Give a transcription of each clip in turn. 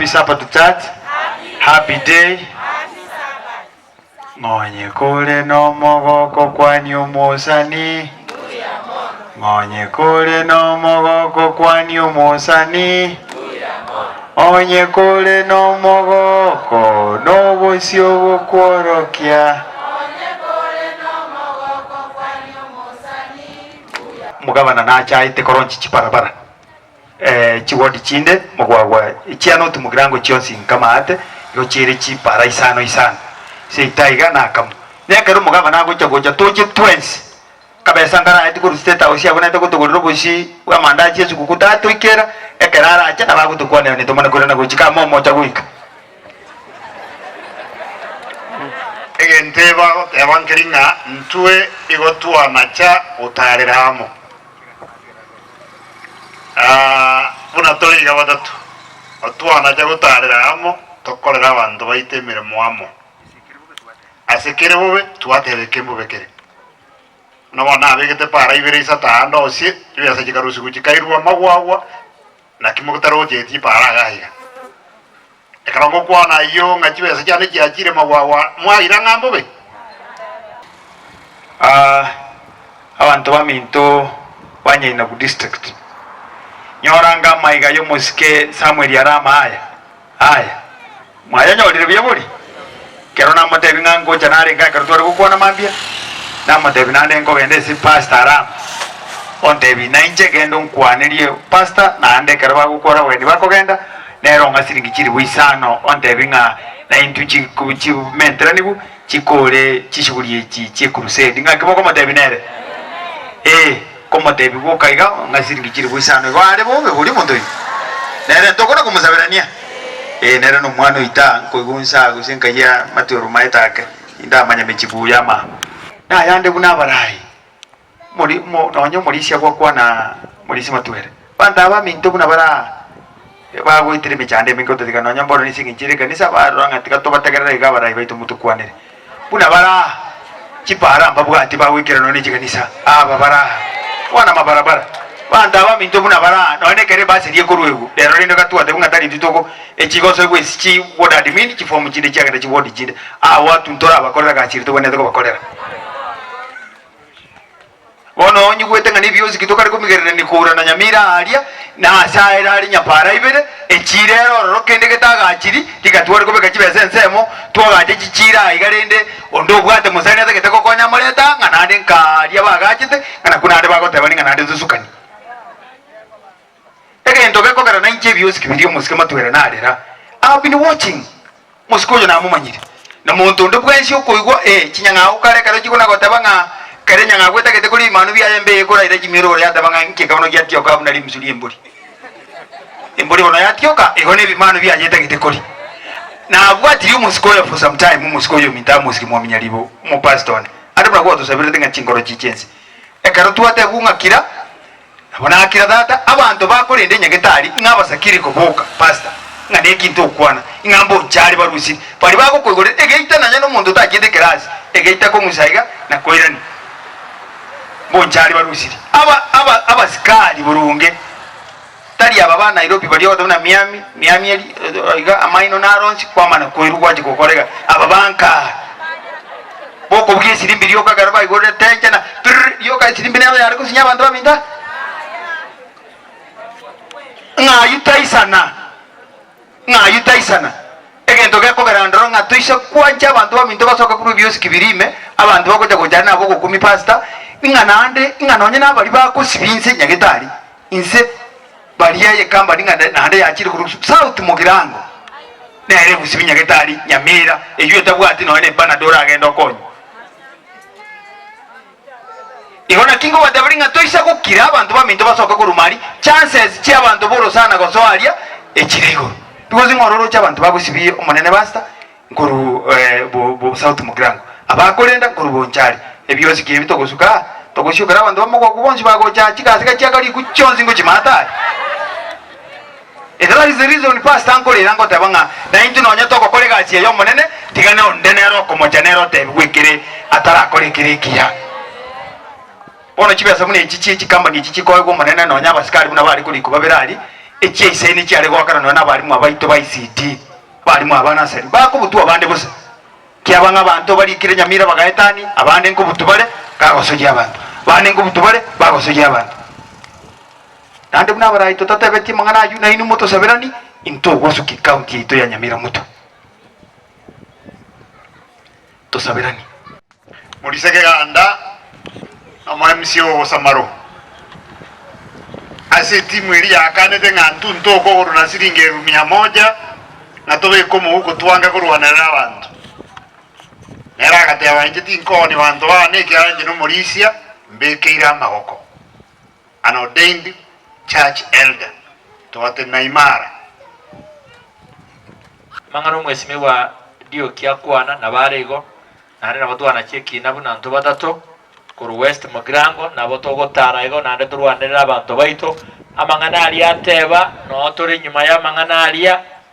Happy Sabbath to church. Happy day. Ngonye kule no mogoko kwa nyumosani. Ngonye kule no mogoko kwa nyumosani. Onye kule no mogoko no bosio bokworokia. Mugabana na chaite koronchi chiparabara. Chiwodi chinde mugwagwa chiano tumugirango chionsi kama ate yo chiri chipara isano se itaiga na kamu nekero mugabana agocha gocha toje twins kabesa ngara ati ku state house yabona ati kutuguriro bushi wa mandaje zukukuta to ikera ekerara acha na bagutukwana ne tomana kurana gochika momo cha guika egenteba evangelinga ntwe igotwa nacha utarira hamo buna toliga batatu otwana cha gutarira hamo tokorera abantu baite mirimo hamo asekere bobe tuatereke mbobekere nabona abegete para ibere isata ando osie yasa chikarusi kuchikairwa magwagwa na kimogotaro jeti para gaiga ekarongo kwana iyo ngachibesa cyane cyakire magwagwa mwaira ngambobe abantu baminto banyaina ku district nyoranga maiga yo musike Samuel yarama aya mwaya nyorire byeburi kero na matebi ngango janare nga kero tore gukona mambia na matebi nande ngo gende si pastor aram ontebi na inje gendo nkwanerie pastor na ande kero bagukora weni bakogenda nero ngasiringi kiri wisano ontebi nga na intuchi kuchi mentra nibu chikore chishuguriye chi crusade nga kiboko matebi nere como tebi bokaiga ngasiringi kiri wisano gware bobe buri muntu nere tokona kumusabirania nere no mwana ita koigunsa gusinkaya matoro maitake inda manya mechibu yama na yande buna barai muri nonyo murisia kwa na murisi matwere banda ba minto buna bara ba go itire mechande minko tika nonyo mboro nisinginjire kanisa baranga tika to batagerera ga barai baito mutukwanere buna bara chipara mbabu ati ba wikira noni chikanisa bara wana mabarabara banda ba minto buna bara none kere basi rie kuruego lero rino katwa te bungatari ditoko echigoso gwesi chi ward admin chi form chinde chagenda chi ward chinde watu ntora abakorera gachiri to bone to bakorera bono onyi gwete ngani byozi kitoka riko migerere ni kura na nyamira aria na saira ari nyapara ibere echirero rokende getaga achiri tikatwa riko beka chibese nsemo twagaje chichira igarende ondo bwate musani ate geteko konya moreta nganande nkaria bagachite ngana kunande bagotebani nganande zusukani egento gekogera na inche byozi kibiri musike matwera narera I've been watching musikoyo na mumanyire na muntu ndo bwensi okoigwa chinyanga ukare karo chikona gotabanga kare nyanga gweta gete kuri manu bya yembe ekora ire chimiro ya tabanga nke kabono gyatyo ka bunali musuli emburi bono yatyoka egone bimanu bya yeta gete kuri na bwati musikoyo for some time musikoyo minta musiki mwaminya libo mu pastor adabra kwa tusabire tenga chingoro chichensi ekaro tuate bunga kira abona akira data abantu bakorende nyagetari ngabasakiri koboka pastor ngane kintu kwana ingambo chari barusi bari bako koigore egeita nanya no muntu takinde class egeita ko musaiga na koirani bonchari barusi aba skali burunge tali aba Nairobi bali oto na Miami iga amaino na ronsi kwa mana koirugwa jikokorega aba banka boko bwisi limbiri yoka garaba igore tenjana yoka silimbine yari kusinya bantu baminda ngayutaisana egento gekogera ndoro ngatuisha kwanja abantu baminto basoka kuri byosi kibirime abantu bakoja kujana nabo kumi pastor inganande inganonye nabali bako sibinse nyagetari inse baliye kamba nande yakiri kuri south mugirango nere kusibinya nyagetari nyamira eyo tabwati none bana dora agenda konyo ihona kingo badabalinga toisha kukira abantu baminto basoka kurumari chances chi abantu boro sana gosoalia echirego tukozi ngororo cy'abantu bagusibiye umunene basta nguru bo south mugirango abakorenda nguru bonchari ebyozi kiye bitogosuka togoshyukara abantu bamugwa kubonzi bagocha kigasiga cyakari kucyonzi ngo kimata That is the reason pastor ankole rango tabanga na intu nonya toko kole gachi yo munene tigane ondenero komo janero te wikire atara kole kirikia bono chibesa mune chichi chikamba ni chichi ko go munene nonya basikari buna bari kuri kubabirali eche iseni cyari gwakarano n'abarimu abaito ba ICT barimu abana seri bakubutu abande bose kyabanga abantu bari kire Nyamira bagahetani abande nkubutu bare kagosoje abantu bane nkubutu bare bagosoje abantu nande buna baraito tatabeti mangana yuna inu moto saberani into gosuki county ito ya Nyamira muto to saberani muliseke ganda ama MCO Samaro ase timu iri yakanete ng'antu ntoko koruna siringi 100 na tobe komo huko twanga kurwanira abantu nera kateba nje tinkoni bantu bane kyanje no Morisia mbekeira amagoko an ordained church elder toate Naimara mangano mwesime wa dio kyakwana na barego nare na batwana cheki nabu na ntu batatu kuru west Mugrango na botogo taraigo nande turwanira abantu baito amangana ali ateba no turi nyuma ya mangana ali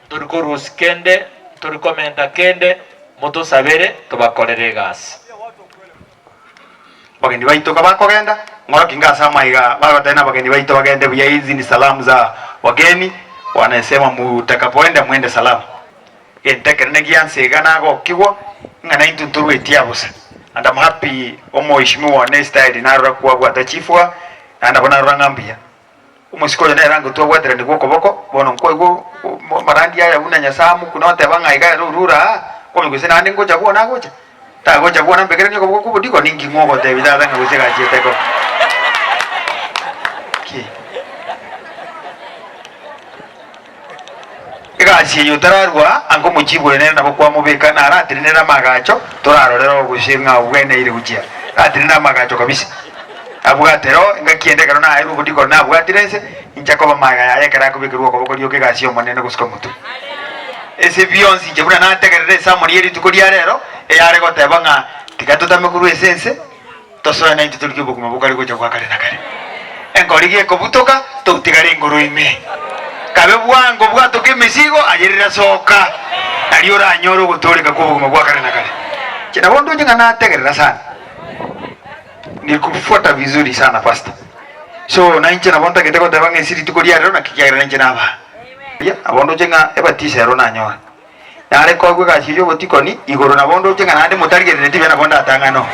turi ko ruskende turi komenta kende moto sabere tubakorere gas bagendi baito kabakogenda ngoro kingasa maiga bagotena bagendi baito bagende bya hizi ni salamu za wageni wanasema mutakapoenda mwende salamu entekerne gianse gana go kiwo ngana intuturu etiabusa and I'm happy omo ishimiwa next time narura kuwa bwata chifwa anda bona rangambia umusiko na rango to bwatira ndi goko boko bono nko marandi ya una nyasamu kuna tebanga iga rura ko miguse nande ngoja kuona goja ta goja kuona mbekere nyoko boko kubudiko ningi ngogo te bidada nguse ga chiteko ki ega chiyo tararwa ango muchibo nenda bokwa mubeka na aratinera magacho turarorero gushinga ubwene iri kujia atinera magacho kabisa abwatero ngakiende kana na ayo budiko na abwatirese inchako bamaga ya kara kubikirwa ko bokori yoke gasio monene gusika mutu ese bionzi je buna na tegerere samoni yeri tukuri rero yare go tebanga tikatuta mekuru esense tosoya na intutuliki bukuma bukari gocha kwa kare na kare engorigie ko butoka tutigare nguru ime kabe bwango bwatoke misigo ayerera soka aliora nyoro gutoleka ko bukuma kwa kare na kare kina bondo jinga na tegerera sana ni kufuata vizuri sana pastor so na inche na bonta keteko tebanga siri tukoria rero na kikiagira na inche na ba ya abondo jenga ebatise ro na nyoa nare ko gwe gashiyo botikoni igoro na bondo jenga na ande mutarigere tibe na bonda atangano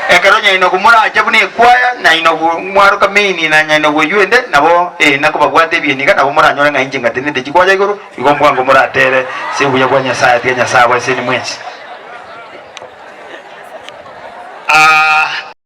ekaro nya ino kumura ajabu ne kwaya na ino mwaro kamini na nya ino yuende nabo nako bagwate bieniga nabo mura nyora nga inje ngatene de chikwaja igoro igomwango mura tere sebuya kwa Nyasaye tia Nyasaye wa seni mwensi